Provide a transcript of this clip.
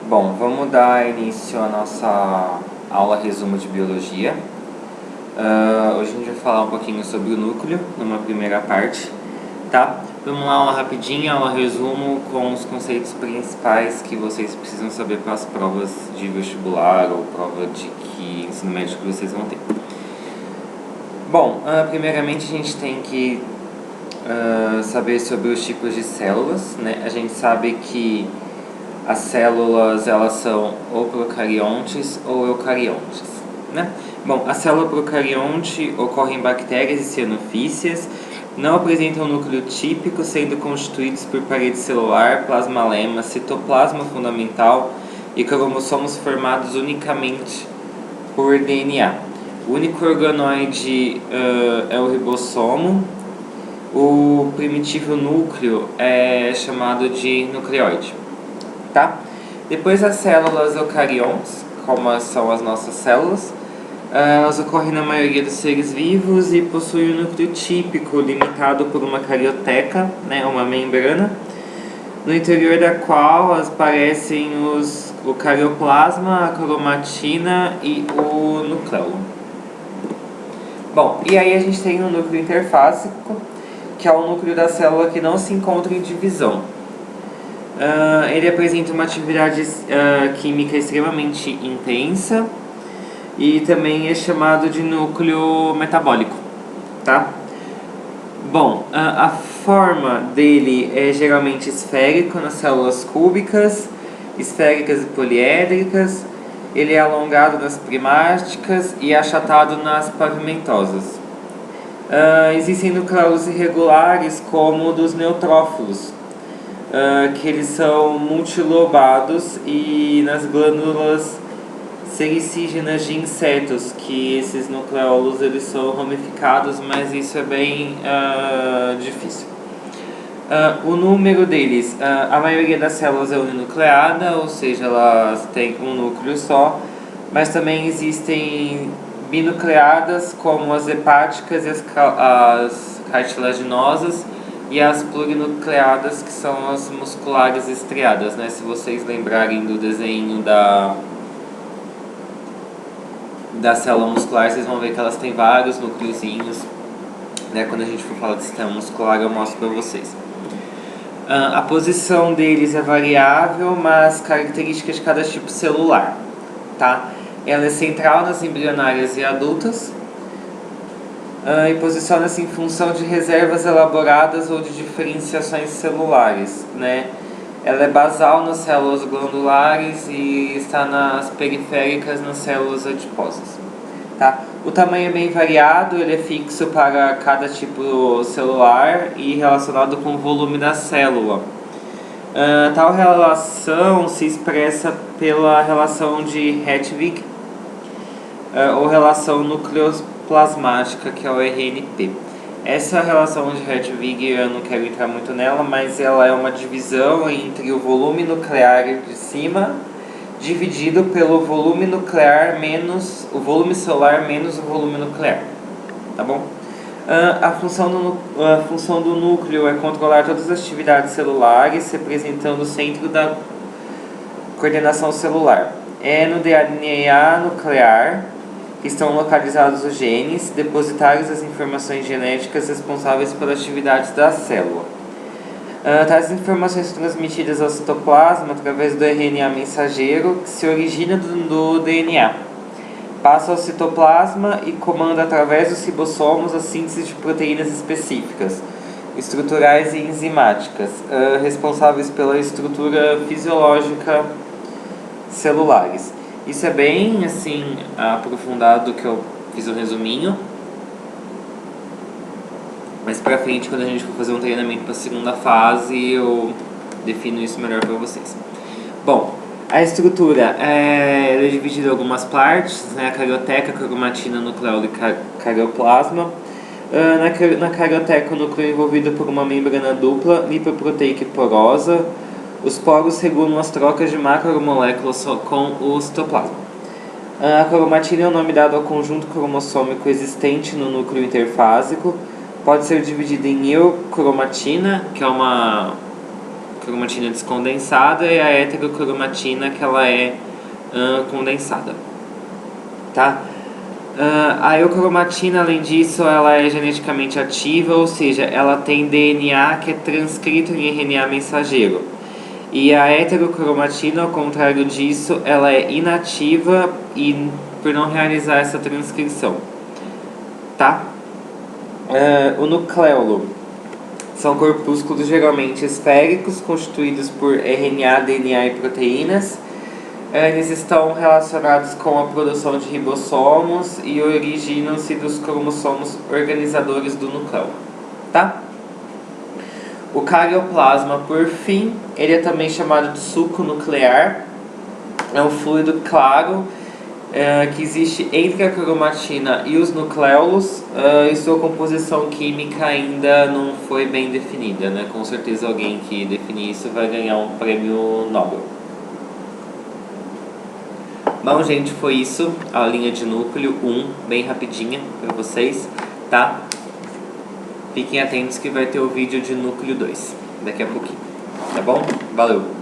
Bom, vamos dar início à nossa aula resumo de biologia. Hoje a gente vai falar um pouquinho sobre o núcleo, numa primeira parte, tá? Vamos lá, uma rapidinha, aula resumo com os conceitos principais que vocês precisam saber para as provas de vestibular ou prova de ensino médio que vocês vão ter. Bom, primeiramente a gente tem que saber sobre os tipos de células, né? A gente sabe que as células, elas são ou procariontes ou eucariontes, né? Bom, a célula procarionte ocorre em bactérias e cianofícias, não apresentam núcleo típico, sendo constituídos por parede celular, plasmalema, citoplasma fundamental e cromossomos formados unicamente por DNA. O único organoide é o ribossomo. O primitivo núcleo é chamado de nucleóide. Tá? Depois as células eucariontes, como são as nossas células, elas ocorrem na maioria dos seres vivos e possuem um núcleo típico limitado por uma carioteca, né, uma membrana, no interior da qual aparecem o carioplasma, a cromatina e o nucleolo. Bom, e aí a gente tem o núcleo interfásico, que é o núcleo da célula que não se encontra em divisão. Ele apresenta uma atividade química extremamente intensa e também é chamado de núcleo metabólico, tá? Bom, a forma dele é geralmente esférico nas células cúbicas, esféricas e poliédricas. Ele é alongado nas primáticas e achatado nas pavimentosas. Existem nucleolos irregulares como o dos neutrófilos, que eles são multilobados, e nas glândulas sericígenas de insetos, que esses nucleolos eles são ramificados, mas isso é bem difícil. O número deles, a maioria das células é uninucleada, ou seja, elas têm um núcleo só, mas também existem binucleadas, como as hepáticas e as cartilaginosas, e as plurinucleadas, que são as musculares estriadas, né? Se vocês lembrarem do desenho da célula muscular, vocês vão ver que elas têm vários núcleozinhos, né? Quando a gente for falar do sistema muscular, eu mostro para vocês. A posição deles é variável, mas característica de cada tipo celular, tá? Ela é central nas embrionárias e adultas, e posiciona-se em função de reservas elaboradas ou de diferenciações celulares, né? Ela é basal nas células glandulares e está nas periféricas nas células adiposas, tá? O tamanho é bem variado, ele é fixo para cada tipo celular e relacionado com o volume da célula. Tal relação se expressa pela relação de Hertwig, ou relação nucleoplasmática, que é o RNP. Essa relação de Hertwig eu não quero entrar muito nela, mas ela é uma divisão entre o volume nuclear de cima dividido pelo volume nuclear menos o volume celular menos o volume nuclear, tá bom? A função do núcleo é controlar todas as atividades celulares, representando o centro da coordenação celular. É no DNA nuclear que estão localizados os genes, depositários das informações genéticas responsáveis pelas atividades da célula. Tais informações são transmitidas ao citoplasma através do RNA mensageiro, que se origina do DNA. Passa ao citoplasma e comanda através dos ribossomos a síntese de proteínas específicas, estruturais e enzimáticas, responsáveis pela estrutura fisiológica celulares. Isso é bem assim aprofundado, que eu fiz um resuminho. Mas pra frente, quando a gente for fazer um treinamento para a segunda fase, eu defino isso melhor para vocês. Bom, a estrutura ela é dividida em algumas partes, né? A carioteca, cromatina, nucleolo e carioplasma. Na carioteca, o núcleo é envolvido por uma membrana dupla, lipoproteica e porosa. Os poros regulam as trocas de macromoléculas com o citoplasma. A cromatina é o nome dado ao conjunto cromossômico existente no núcleo interfásico. Pode ser dividida em eukromatina, que é cromatina descondensada e a heterocromatina, que ela é condensada, tá? A eucromatina, além disso, ela é geneticamente ativa, ou seja, ela tem DNA que é transcrito em RNA mensageiro. E a heterocromatina, ao contrário disso, ela é inativa e por não realizar essa transcrição, tá? O nucleolo são corpúsculos geralmente esféricos, constituídos por RNA, DNA e proteínas. Eles estão relacionados com a produção de ribossomos e originam-se dos cromossomos organizadores do núcleo, tá? O carioplasma, por fim, ele é também chamado de suco nuclear. É um fluido claro que existe entre a cromatina e os nucleolos, e sua composição química ainda não foi bem definida, né? Com certeza alguém que definir isso vai ganhar um prêmio Nobel. Bom, gente, foi isso, a linha de núcleo 1, bem rapidinha para vocês, tá? Fiquem atentos que vai ter o vídeo de núcleo 2 daqui a pouquinho, tá bom? Valeu!